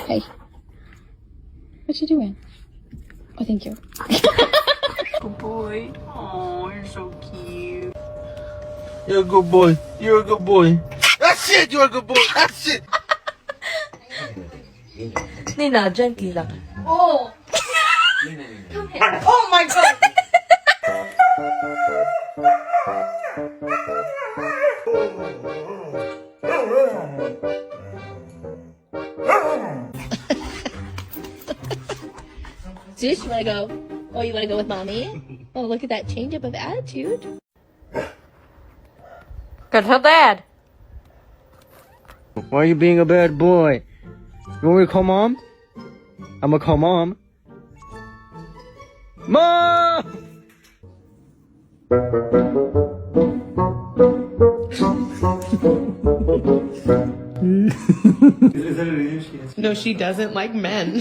Hey. What you doing? Oh, thank you. Good boy. Oh, you're so cute. You're a good boy. You're a good boy. That's it. You're a good boy. That's it. Nina, gently lang. Oh! Come here. Oh my god! Zeus, you wanna go? Oh, you wanna go with mommy? Oh, look at that change up of attitude. Go tell Dad. Why are you being a bad boy? You want me to call mom? I'm gonna call mom. Mom! No, she doesn't like men.